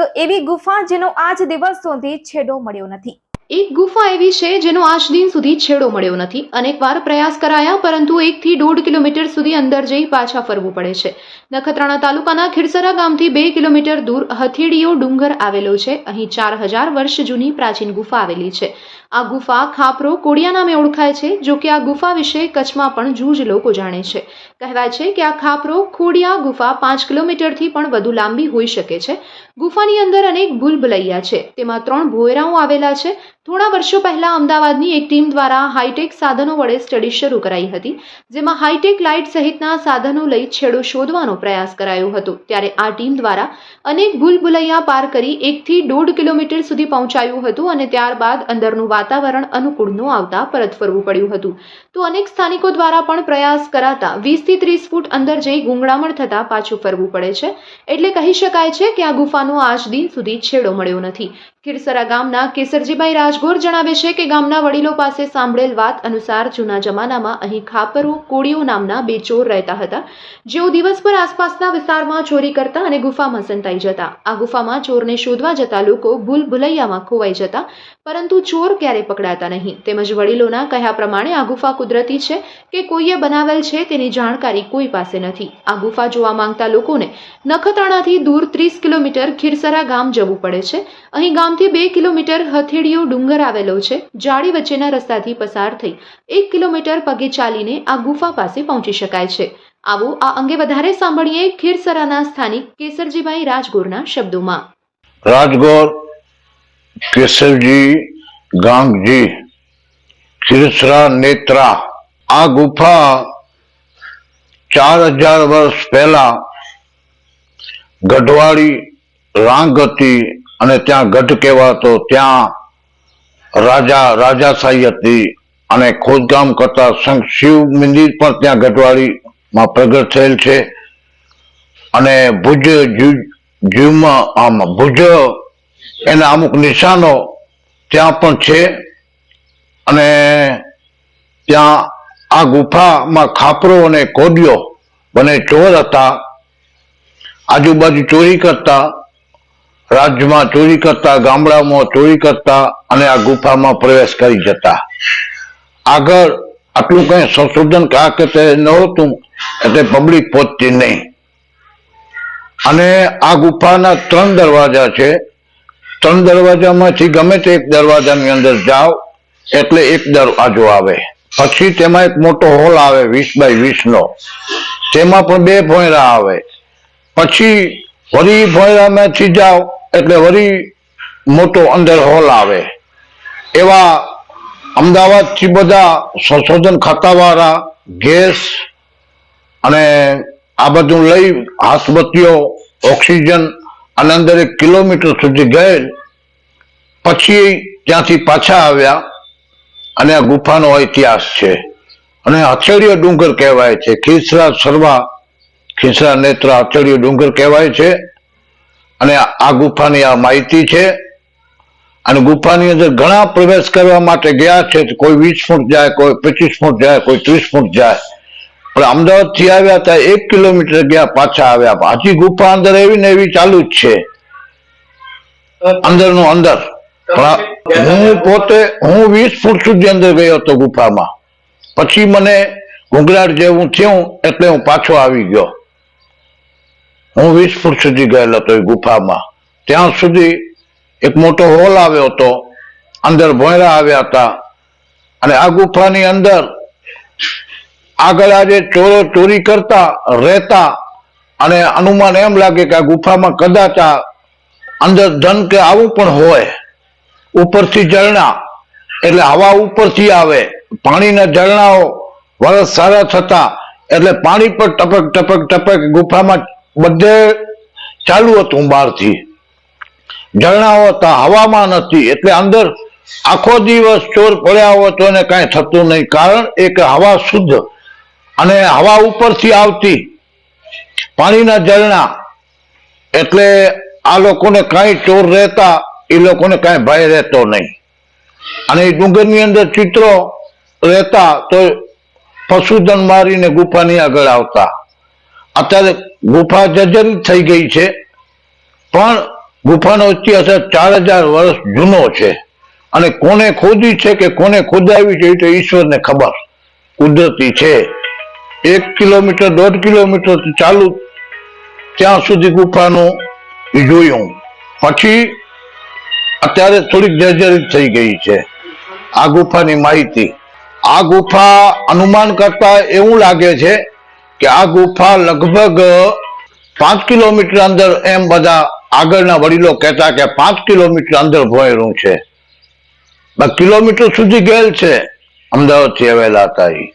એક એવી ગુફા જેનો આજ દિવસ સુધી છેડો મળ્યો નથી। એક ગુફા એવી છે જેનો આજ દિન સુધી છેડો મળ્યો નથી। અનેકવાર પ્રયાસ કરાયા પરંતુ 1 થી 1.5 કિલોમીટર સુધી અંદર જઈ પાછા ફરવું પડે છે। નખત્રાણા તાલુકાના ખીરસરા ગામથી 2 કિલોમીટર દૂર હથેળીયો ડુંગર આવેલો છે। અહીં 4000 વર્ષ જૂની પ્રાચીન ગુફા આવેલી છે। આ ગુફા ખાપરો કોડિયા નામે ઓળખાય છે। જો કે આ ગુફા વિશે કચ્છમાં પણ જૂજ લોકો જાણે છે। કહેવાય છે કે આ ખાપરો ખોડિયા ગુફા 5 કિલોમીટરથી પણ વધુ લાંબી હોઈ શકે છે। ગુફાની અંદર અનેક ભૂલભુલૈયા છે, તેમાં 3 ભોયરાઓ આવેલા છે। થોડા વર્ષો પહેલા અમદાવાદની એક ટીમ દ્વારા હાઈટેક સાધનો વડે સ્ટડી શરૂ કરાઈ હતી, જેમાં હાઈટેક લાઇટ સહિતના સાધનો લઈ છેડો શોધવાનો પ્રયાસ કરાયો હતો। ત્યારે આ ટીમ દ્વારા અનેક ભૂલભુલૈયા પાર કરી 1 થી 1.5 કિલોમીટર સુધી પહોંચાયું હતું અને ત્યારબાદ અંદરનું વાતાવરણ અનુકૂળ ન આવતા પરત ફરવું પડ્યું હતું। તો અનેક સ્થાનિકો દ્વારા પણ પ્રયાસ કરાતા 20 થી 30 ફૂટ અંદર જઈ ગુંગળામણ થતા પાછું ફરવું પડે છે। એટલે કહી શકાય છે કે આ ગુફાનો આજ દિન સુધી છેડો મળ્યો નથી। ખીરસરા ગામના કેસરજીભાઈ રાજગોર જણાવે છે કે ગામના વડીલો પાસે સાંભળેલ વાત અનુસાર જૂના જમાનામાં અહીં ખાપરો કોળીઓ નામના 2 ચોર રહેતા હતા, જેઓ દિવસભર આસપાસના વિસ્તારમાં ચોરી કરતા અને ગુફામાં સંતાઈ જતા। આ ગુફામાં ચોરને શોધવા જતા લોકો ભૂલભુલૈયામાં ખોવાઈ જતા, પરંતુ ચોર ક્યારે પકડાતા નહીં। તેમજ વડીલોના કહ્યા પ્રમાણે આ ગુફા કુદરતી છે કે કોઈએ બનાવેલ છે તેની જાણકારી કોઈ પાસે નથી। આ ગુફા જોવા માંગતા લોકોને નખત્રાણાથી દૂર 30 કિલોમીટર ખીરસરા ગામ જવું પડે છે। અહીં ગામથી 2 કિલોમીટર હથેળીયો ડુંગર આવેલો છે। જાળી વચ્ચેના રસ્તાથી પસાર થઈ 1 કિલોમીટર પગે ચાલીને આ ગુફા પાસે પહોંચી શકાય છે। આવો આ અંગે વધારે સાંભળીએ ખીરસરાના સ્થાનિક કેસરજીભાઈ રાજગોરના શબ્દોમાં। રાજગોર કેસરજી ગાંગજી ખીરસરા નેત્રા આ ગુફા 4000 વર્ષ પહેલા ગઢવાડી રાંગ હતી અને ત્યાં ગઢ કહેવાતો, ત્યાં રાજાશાહી હતી અને ખોદકામ કરતા શિવ મંદિર પણ ત્યાં ગઢવાડીમાં પ્રગટ થયેલ છે। અને ભુજ એના અમુક નિશાનો ત્યાં પણ છે। અને ત્યાં આ ગુફામાં ખાપરો અને કોડિયો બંને ચોર હતા। આજુબાજુ ચોરી કરતા, રાજ્યમાં ચોરી કરતા, ગામડામાં ચોરી કરતા અને આ ગુફામાં પ્રવેશ કરી જતા। આગળ આટલું કઈ સંશોધન નહોતું એટલે પબ્લિક પહોંચતી નહીં। અને આ ગુફાના 3 દરવાજા છે। 3 દરવાજામાંથી ગમે તે એક દરવાજાની અંદર જાઓ એટલે એક દરવાજો આવે। પછી તેમાં એક મોટો હોલ આવે 20 બાય 20 નો, તેમાં પણ 2 ભોંયરા આવે। પછી વળી ભોંયરામાંથી જાઓ એટલે વળી મોટો અંદર હોલ આવે। એવા અમદાવાદથી બધા સંશોધન ખાતાવાળા ગેસ અને આ બધું લઈ હાથબત્તીઓ, ઓક્સિજન અને અંદર 1 કિલોમીટર સુધી ગયેલ, પછી ત્યાંથી પાછા આવ્યા અને આ ગુફાનો ઇતિહાસ છે। અને હથેળીયો ડુંગર કહેવાય છે। ખીરસરા નેત્રા હથેળીયો ડુંગર કહેવાય છે। અને આ ગુફાની આ માહિતી છે। અને ગુફાની અંદર ઘણા પ્રવેશ કરવા માટે ગયા છે। કોઈ 20 ફૂટ જાય, કોઈ 25 ફૂટ જાય, કોઈ 30 ફૂટ જાય। પણ અમદાવાદ થી આવ્યા ત્યાં 1 કિલોમીટર ગયા, પાછા આવ્યા। હજી ગુફા અંદર એવી ને એવી ચાલુ જ છે, અંદરનું અંદર। હું 20 ફૂટ સુધી અંદર ગયો હતો ગુફામાં। પછી મને ઘૂંઘરાટ જેવું થયું એટલે હું પાછો આવી ગયો। હું 20 ફૂટ સુધી ગયેલો હતો એ ગુફામાં। ત્યાં સુધી એક મોટો હોલ આવ્યો હતો, અંદર ભોંયરા આવ્યા હતા। અને આ ગુફાની અંદર આગળ આજે ચોરો ચોરી કરતા રહેતા અને અનુમાન એમ લાગે કે આ ગુફામાં કદાચ આ અંદર ધન કે આવું પણ હોય। ઉપરથી ઝરણા એટલે હવા ઉપરથી આવે, પાણીના ઝરણાઓ વરસ સારા થતા એટલે પાણી પર ટપક ટપક ટપક ગુફામાં બધે ચાલુ હતું। બહારથી ઝરણાઓ હતા, હવામાં નથી, એટલે અંદર આખો દિવસ ચોર પડ્યા હોય તો એને કાંઈ થતું નહીં। કારણ એક હવા શુદ્ધ અને હવા ઉપરથી આવતી, પાણીના ઝરણા, એટલે આ લોકોને કાંઈ ચોર રહેતા એ લોકોને કાંઈ ભય રહેતો નહીં। અને એ ડુંગરની અંદર ચિત્રો રહેતા તો પશુધન મારીને ગુફાની આગળ આવતા। અત્યારે ગુફા જર્જરિત થઈ ગઈ છે, પણ ગુફાનો ઇતિહાસ 4000 વર્ષ જૂનો છે અને કોને ખોદી છે કે કોને ખોદાવી છે એ તો ઈશ્વરને ખબર. કુદરતી છે. 1 કિલોમીટર 1.5 કિલોમીટર ચાલુ ત્યાં સુધી ગુફાનું ઈ જોયું. પછી અત્યારે થોડીક જર્જરિત થઈ ગઈ છે આ ગુફાની માહિતી. આ ગુફા અનુમાન કરતા એવું લાગે છે કે આ ગુફા લગભગ 5 કિલોમીટર અંદર, એમ બધા આગળના વડીલો કહેતા કે 5 કિલોમીટર અંદર ભોયરું છે. કિલોમીટર સુધી ગયેલ છે અમદાવાદથી આવેલા હતા એ.